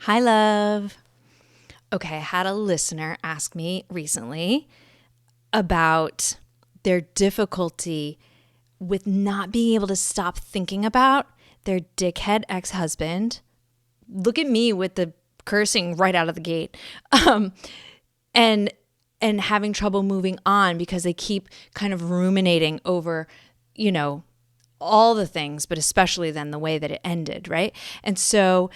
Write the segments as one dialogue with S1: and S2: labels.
S1: Hi, love. Okay, I had a listener ask me recently about their difficulty with not being able to stop thinking about their dickhead ex-husband. Look at me with the cursing right out of the gate. And and having trouble moving on because they keep kind of ruminating over, all the things, but especially then the way that it ended, right? And so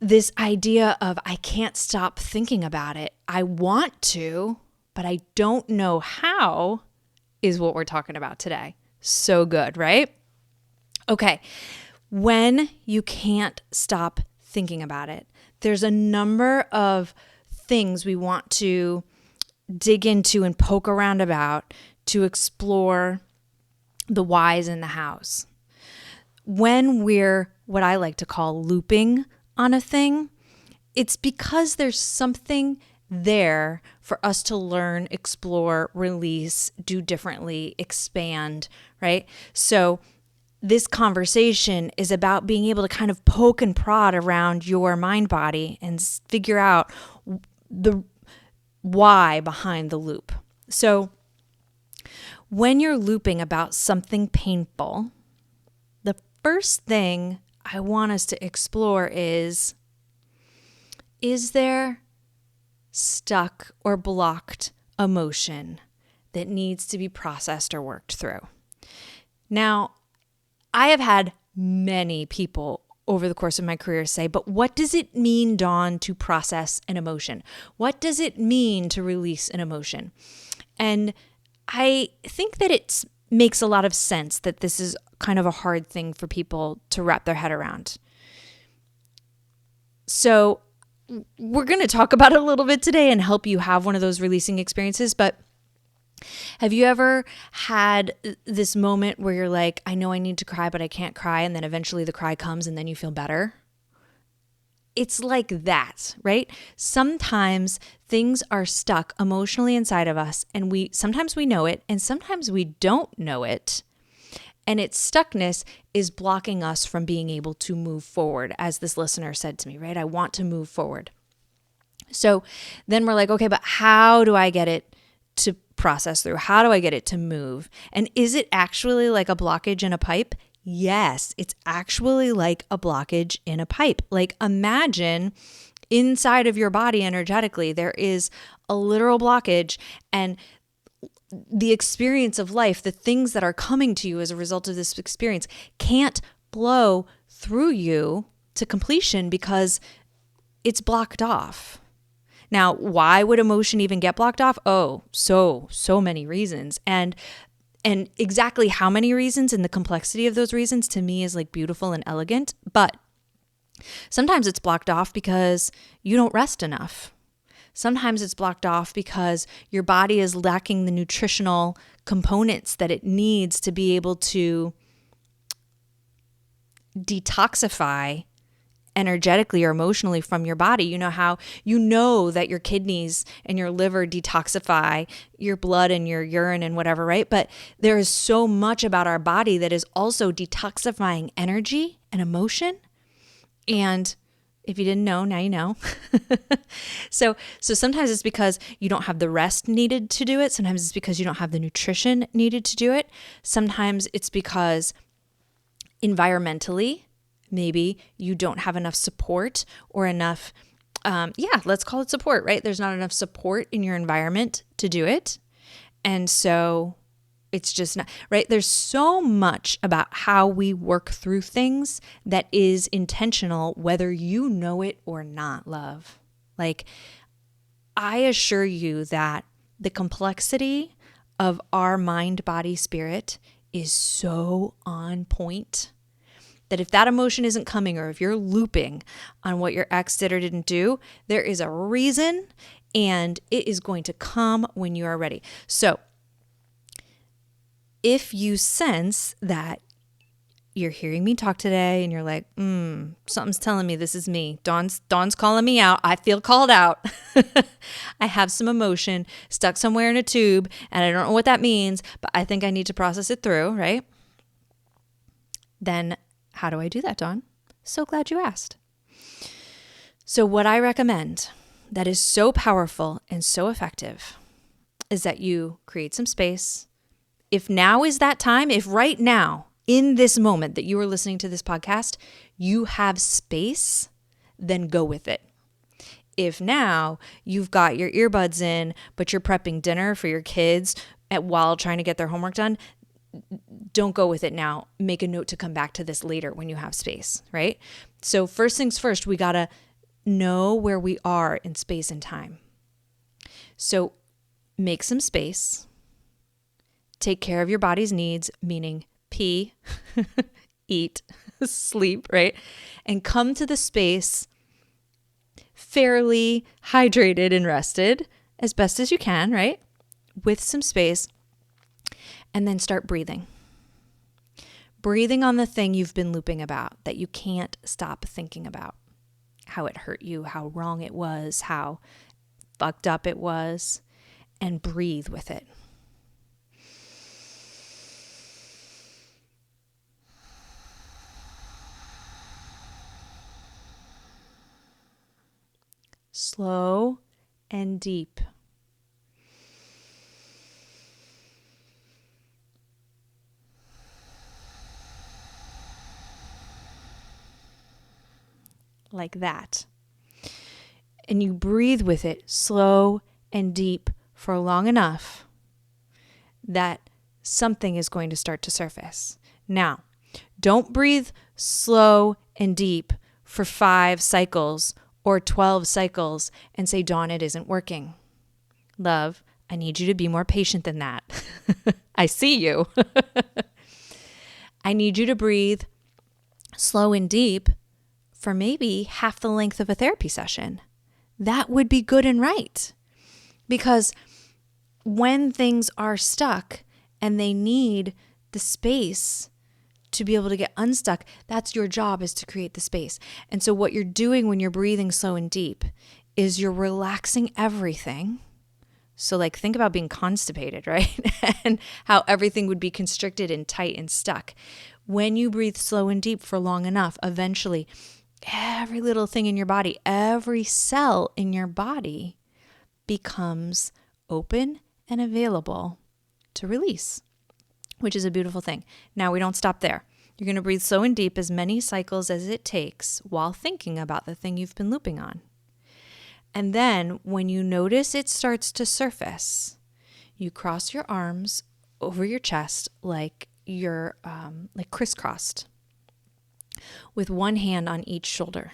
S1: this idea of I can't stop thinking about it. I want to, but I don't know how is what we're talking about today. So good, right? Okay. When you can't stop thinking about it, there's a number of things we want to dig into and poke around about to explore the whys in the hows. When we're what I like to call looping on a thing, it's because there's something there for us to learn, explore, release, do differently, expand, right? So this conversation is about being able to kind of poke and prod around your mind body and figure out the why behind the loop. So when you're looping about something painful, the first thing I want us to explore is there stuck or blocked emotion that needs to be processed or worked through? Now, I have had many people over the course of my career say, but what does it mean, Dawn, to process an emotion? What does it mean to release an emotion? And I think that it makes a lot of sense that this is kind of a hard thing for people to wrap their head around. So we're going to talk about it a little bit today and help you have one of those releasing experiences. But have you ever had this moment where you're like, I know I need to cry, but I can't cry. And then eventually the cry comes and then you feel better? It's like that, right? Sometimes things are stuck emotionally inside of us and sometimes we know it and sometimes we don't know it. And its stuckness is blocking us from being able to move forward, as this listener said to me, right? I want to move forward. So then we're like, okay, but how do I get it to process through? How do I get it to move? And is it actually like a blockage in a pipe? Yes, it's actually like a blockage in a pipe. Like imagine inside of your body energetically, there is a literal blockage, and the experience of life, the things that are coming to you as a result of this experience can't flow through you to completion because it's blocked off. Now, why would emotion even get blocked off? Oh, so many reasons. And exactly how many reasons and the complexity of those reasons to me is like beautiful and elegant. But sometimes it's blocked off because you don't rest enough. Sometimes it's blocked off because your body is lacking the nutritional components that it needs to be able to detoxify energetically or emotionally from your body. You know how you know that your kidneys and your liver detoxify your blood and your urine and whatever, right? But there is so much about our body that is also detoxifying energy and emotion. And if you didn't know, now you know. So sometimes it's because you don't have the rest needed to do it. Sometimes it's because you don't have the nutrition needed to do it. Sometimes it's because environmentally, maybe you don't have enough support or enough, let's call it support, right? There's not enough support in your environment to do it. And so it's just not, right? There's so much about how we work through things that is intentional, whether you know it or not, love. Like, I assure you that the complexity of our mind, body, spirit is so on point that if that emotion isn't coming, or if you're looping on what your ex did or didn't do, there is a reason, and it is going to come when you are ready. So if you sense that you're hearing me talk today and you're like, something's telling me this is me. Dawn's calling me out. I feel called out. I have some emotion stuck somewhere in a tube and I don't know what that means, but I think I need to process it through, right? Then how do I do that, Dawn? So glad you asked. So what I recommend that is so powerful and so effective is that you create some space. If now is that time, if right now, in this moment that you are listening to this podcast, you have space, then go with it. If now you've got your earbuds in, but you're prepping dinner for your kids while trying to get their homework done, don't go with it now. Make a note to come back to this later when you have space, right? So first things first, we got to know where we are in space and time. So make some space. Take care of your body's needs, meaning pee, eat, sleep, right? And come to the space fairly hydrated and rested as best as you can, right? With some space. And then start breathing. Breathing on the thing you've been looping about that you can't stop thinking about. How it hurt you, how wrong it was, how fucked up it was. And breathe with it. Slow and deep. Like that. And you breathe with it slow and deep for long enough that something is going to start to surface. Now, don't breathe slow and deep for 5 cycles or 12 cycles and say, Dawn, it isn't working. Love, I need you to be more patient than that. I see you. I need you to breathe slow and deep for maybe half the length of a therapy session. That would be good and right. Because when things are stuck and they need the space to be able to get unstuck, that's your job, is to create the space. And so what you're doing when you're breathing slow and deep is you're relaxing everything. So like think about being constipated, right? And how everything would be constricted and tight and stuck. When you breathe slow and deep for long enough, eventually every little thing in your body, every cell in your body becomes open and available to release, which is a beautiful thing. Now, we don't stop there. You're going to breathe slow and deep as many cycles as it takes while thinking about the thing you've been looping on. And then when you notice it starts to surface, you cross your arms over your chest like you're like crisscrossed with one hand on each shoulder.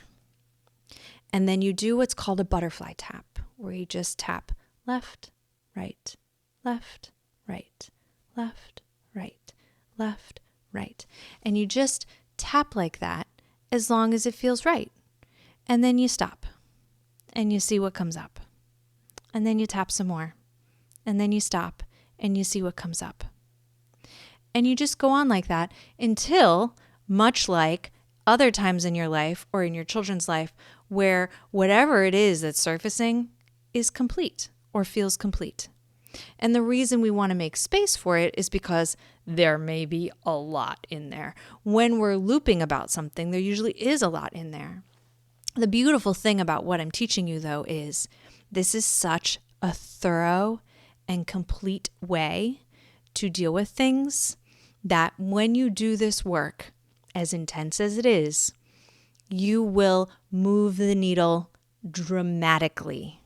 S1: And then you do what's called a butterfly tap, where you just tap left, right, left, right, left, right, left, right. And you just tap like that as long as it feels right. And then you stop and you see what comes up. And then you tap some more. And then you stop and you see what comes up. And you just go on like that until, much like other times in your life or in your children's life, where whatever it is that's surfacing is complete or feels complete. And the reason we want to make space for it is because there may be a lot in there. When we're looping about something, there usually is a lot in there. The beautiful thing about what I'm teaching you, though, is this is such a thorough and complete way to deal with things that when you do this work, as intense as it is, you will move the needle dramatically.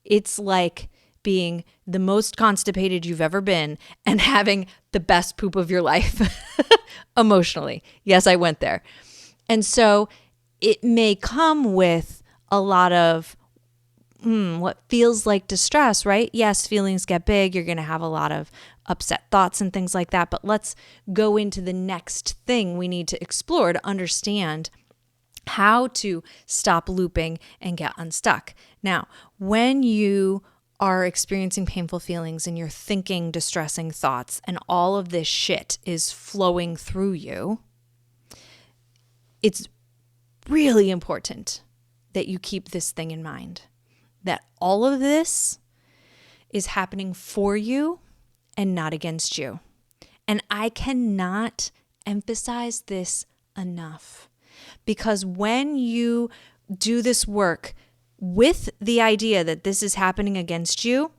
S1: It's like being the most constipated you've ever been and having the best poop of your life emotionally. Yes, I went there. And so it may come with a lot of what feels like distress, right? Yes, feelings get big. You're going to have a lot of upset thoughts and things like that. But let's go into the next thing we need to explore to understand how to stop looping and get unstuck. Now, when you are experiencing painful feelings and you're thinking distressing thoughts and all of this shit is flowing through you, it's really important that you keep this thing in mind, that all of this is happening for you and not against you. And I cannot emphasize this enough, because when you do this work with the idea that this is happening against you,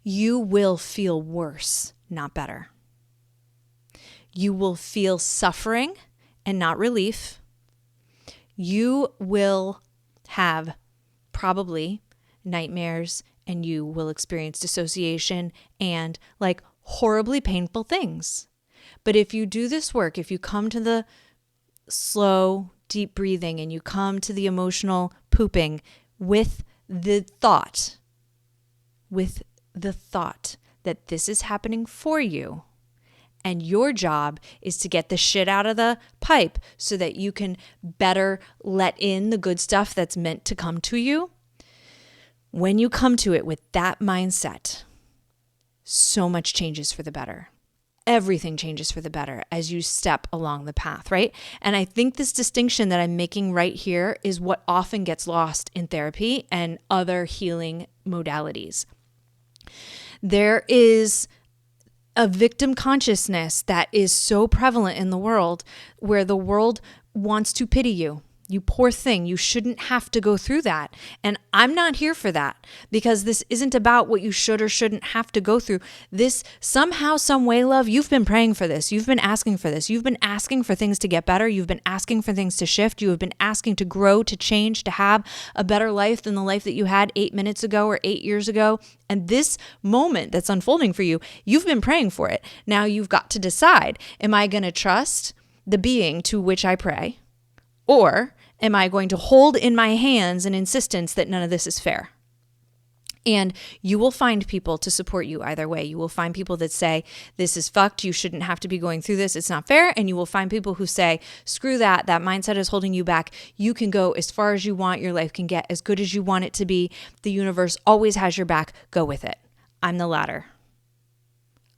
S1: you will feel worse, not better. You will feel suffering and not relief. You will have probably nightmares, and you will experience dissociation and like horribly painful things. But if you do this work, if you come to the slow, deep breathing and you come to the emotional pooping with the thought that this is happening for you, and your job is to get the shit out of the pipe so that you can better let in the good stuff that's meant to come to you. When you come to it with that mindset, so much changes for the better. Everything changes for the better as you step along the path, right? And I think this distinction that I'm making right here is what often gets lost in therapy and other healing modalities. There is a victim consciousness that is so prevalent in the world, where the world wants to pity you. You poor thing, you shouldn't have to go through that. And I'm not here for that, because this isn't about what you should or shouldn't have to go through. This somehow, some way, love, you've been praying for this. You've been asking for this. You've been asking for things to get better. You've been asking for things to shift. You have been asking to grow, to change, to have a better life than the life that you had 8 minutes ago or 8 years ago. And this moment that's unfolding for you, you've been praying for it. Now you've got to decide, am I going to trust the being to which I pray? Or am I going to hold in my hands an insistence that none of this is fair? And you will find people to support you either way. You will find people that say, this is fucked, you shouldn't have to be going through this, it's not fair. And you will find people who say, screw that mindset is holding you back. You can go as far as you want, your life can get as good as you want it to be. The universe always has your back, go with it. I'm the latter.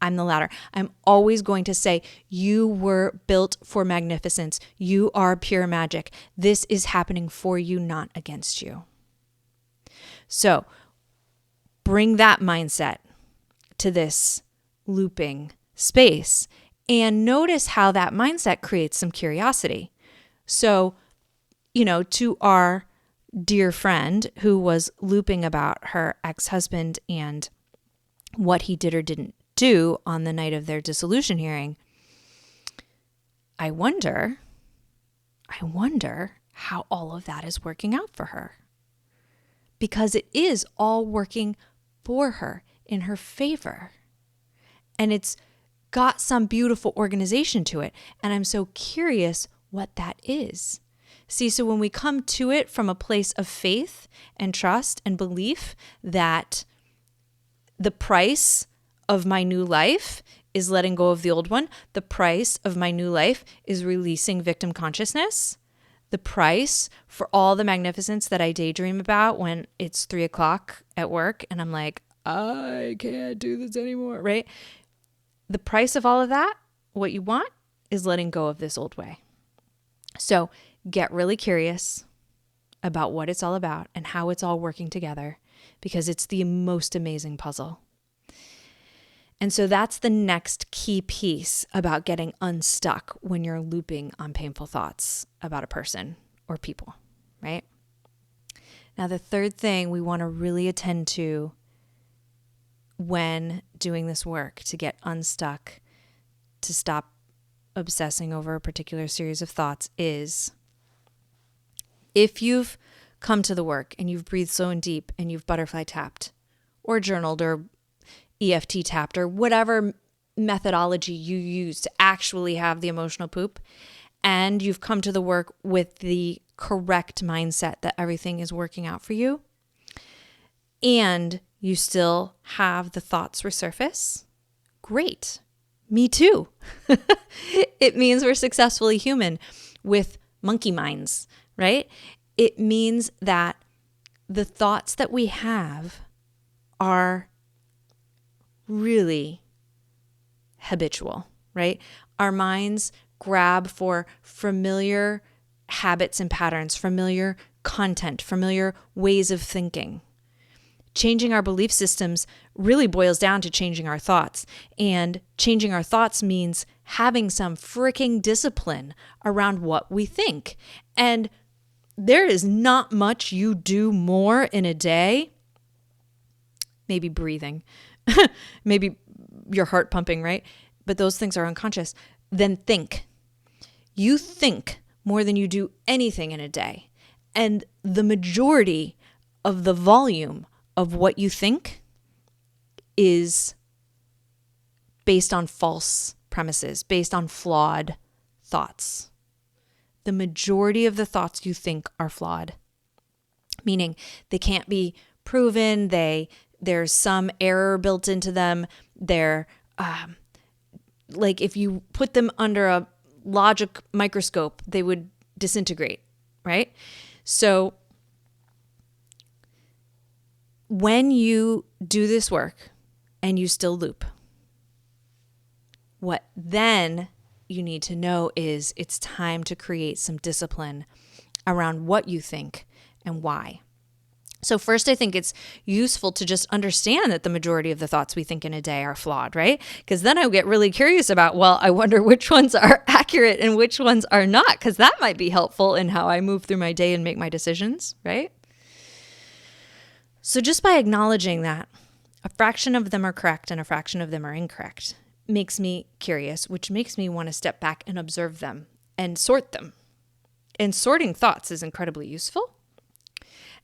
S1: I'm always going to say, you were built for magnificence. You are pure magic. This is happening for you, not against you. So bring that mindset to this looping space and notice how that mindset creates some curiosity. So, to our dear friend who was looping about her ex-husband and what he did or didn't do on the night of their dissolution hearing, I wonder how all of that is working out for her. Because it is all working for her, in her favor. And it's got some beautiful organization to it. And I'm so curious what that is. See, so when we come to it from a place of faith and trust and belief that the price of my new life is letting go of the old one. The price of my new life is releasing victim consciousness. The price for all the magnificence that I daydream about when it's 3:00 at work and I'm like, I can't do this anymore, right? The price of all of that, what you want, is letting go of this old way. So get really curious about what it's all about and how it's all working together, because it's the most amazing puzzle. And so that's the next key piece about getting unstuck when you're looping on painful thoughts about a person or people, right? Now, the third thing we want to really attend to when doing this work to get unstuck, to stop obsessing over a particular series of thoughts, is if you've come to the work and you've breathed slow and deep and you've butterfly tapped or journaled or EFT tapped or whatever methodology you use to actually have the emotional poop, and you've come to the work with the correct mindset that everything is working out for you, and you still have the thoughts resurface, great. Me too. It means we're successfully human with monkey minds, right? It means that the thoughts that we have are really habitual, right? Our minds grab for familiar habits and patterns, familiar content, familiar ways of thinking. Changing our belief systems really boils down to changing our thoughts. And changing our thoughts means having some freaking discipline around what we think. And there is not much you do more in a day, maybe breathing, maybe your heart pumping, right? But those things are unconscious, than think. You think more than you do anything in a day. And the majority of the volume of what you think is based on false premises, based on flawed thoughts. The majority of the thoughts you think are flawed, meaning they can't be proven. There's some error built into them. They're like if you put them under a logic microscope, they would disintegrate, right? So when you do this work and you still loop, what then you need to know is it's time to create some discipline around what you think and why. So first, I think it's useful to just understand that the majority of the thoughts we think in a day are flawed, right? Because then I'll get really curious about, well, I wonder which ones are accurate and which ones are not, because that might be helpful in how I move through my day and make my decisions, right? So just by acknowledging that a fraction of them are correct and a fraction of them are incorrect makes me curious, which makes me want to step back and observe them and sort them. And sorting thoughts is incredibly useful.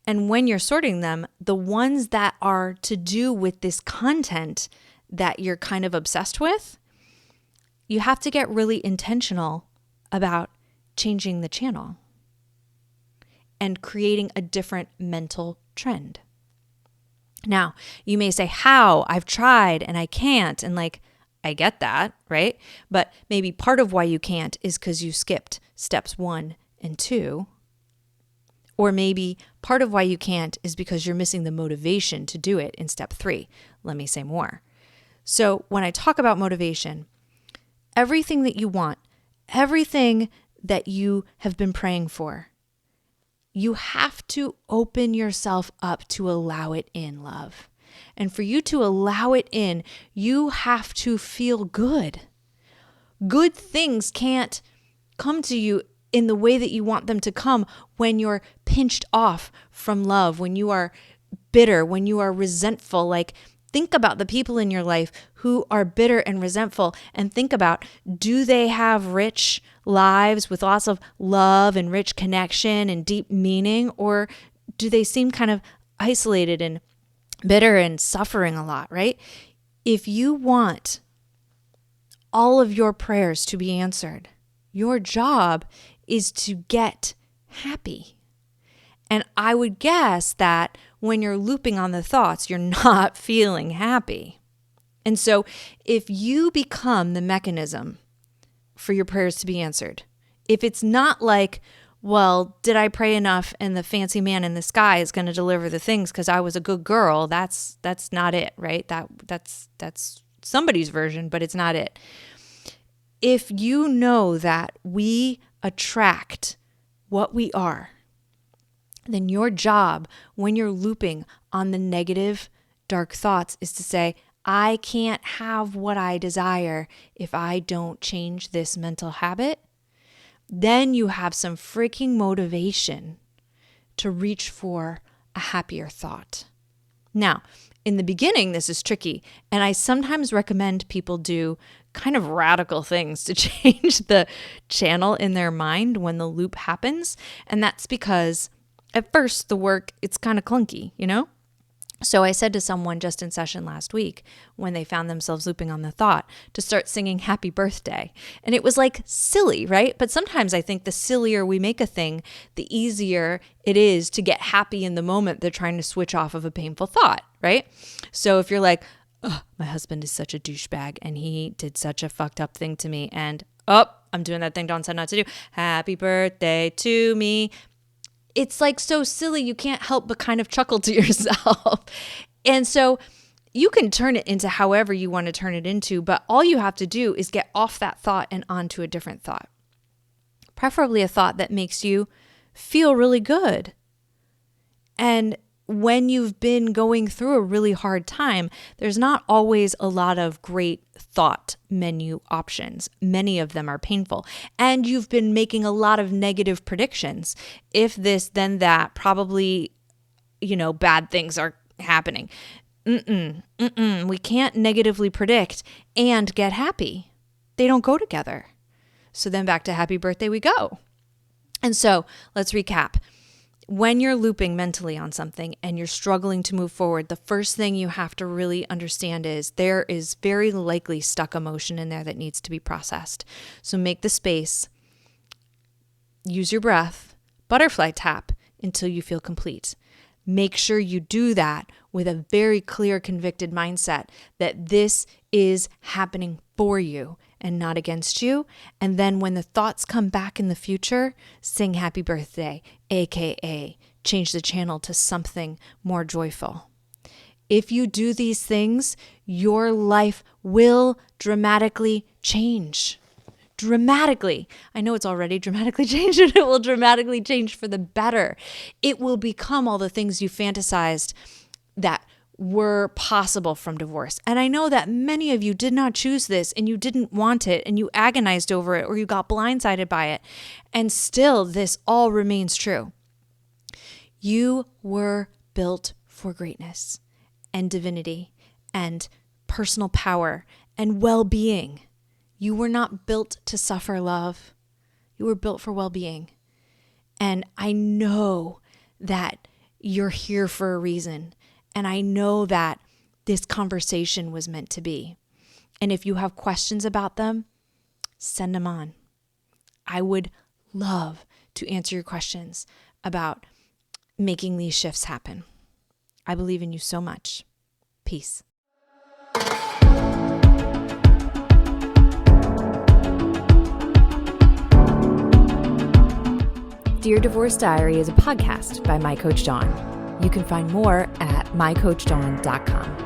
S1: And when you're sorting them, the ones that are to do with this content that you're kind of obsessed with, you have to get really intentional about changing the channel and creating a different mental trend. Now, you may say, how? I've tried and I can't. And like, I get that, right? But maybe part of why you can't is because you skipped steps 1 and 2. Or maybe part of why you can't is because you're missing the motivation to do it in step 3. Let me say more. So when I talk about motivation, everything that you want, everything that you have been praying for, you have to open yourself up to allow it in, love. And for you to allow it in, you have to feel good. Good things can't come to you in the way that you want them to come when you're pinched off from love, when you are bitter, when you are resentful. Like, think about the people in your life who are bitter and resentful and think about, do they have rich lives with lots of love and rich connection and deep meaning? Or do they seem kind of isolated and bitter and suffering a lot, right? If you want all of your prayers to be answered, your job is to get happy. And I would guess that when you're looping on the thoughts, you're not feeling happy. And so if you become the mechanism for your prayers to be answered, if it's not like, well, did I pray enough and the fancy man in the sky is going to deliver the things because I was a good girl, that's not it, right? That's somebody's version, but it's not it. If you know that we attract what we are, then your job when you're looping on the negative, dark thoughts is to say, I can't have what I desire if I don't change this mental habit. Then you have some freaking motivation to reach for a happier thought. Now, in the beginning, this is tricky, and I sometimes recommend people do kind of radical things to change the channel in their mind when the loop happens. And that's because at first the work, it's kind of clunky, you know? So I said to someone just in session last week when they found themselves looping on the thought to start singing happy birthday. And it was like silly, right? But sometimes I think the sillier we make a thing, the easier it is to get happy in the moment they're trying to switch off of a painful thought, right? So if you're like, oh, my husband is such a douchebag and he did such a fucked up thing to me, and I'm doing that thing Dawn said not to do. Happy birthday to me. It's like so silly, you can't help but kind of chuckle to yourself. And so you can turn it into however you want to turn it into, but all you have to do is get off that thought and onto a different thought. Preferably a thought that makes you feel really good. And when you've been going through a really hard time, there's not always a lot of great thought menu options. Many of them are painful. And you've been making a lot of negative predictions. If this, then that, probably, bad things are happening. We can't negatively predict and get happy. They don't go together. So then back to happy birthday we go. And so let's recap. When you're looping mentally on something and you're struggling to move forward, the first thing you have to really understand is there is very likely stuck emotion in there that needs to be processed. So make the space, use your breath, butterfly tap until you feel complete. Make sure you do that with a very clear, convicted mindset that this is happening for you and not against you. And then when the thoughts come back in the future, sing happy birthday, AKA change the channel to something more joyful. If you do these things, your life will dramatically change. Dramatically. I know it's already dramatically changed, and it will dramatically change for the better. It will become all the things you fantasized that were possible from divorce. And I know that many of you did not choose this and you didn't want it and you agonized over it or you got blindsided by it. And still, this all remains true. You were built for greatness and divinity and personal power and well-being. You were not built to suffer love. You were built for well-being. And I know that you're here for a reason. And I know that this conversation was meant to be. And if you have questions about them, send them on. I would love to answer your questions about making these shifts happen. I believe in you so much. Peace. Dear Divorce Diary is a podcast by my coach Dawn. You can find more at mycoachdawn.com.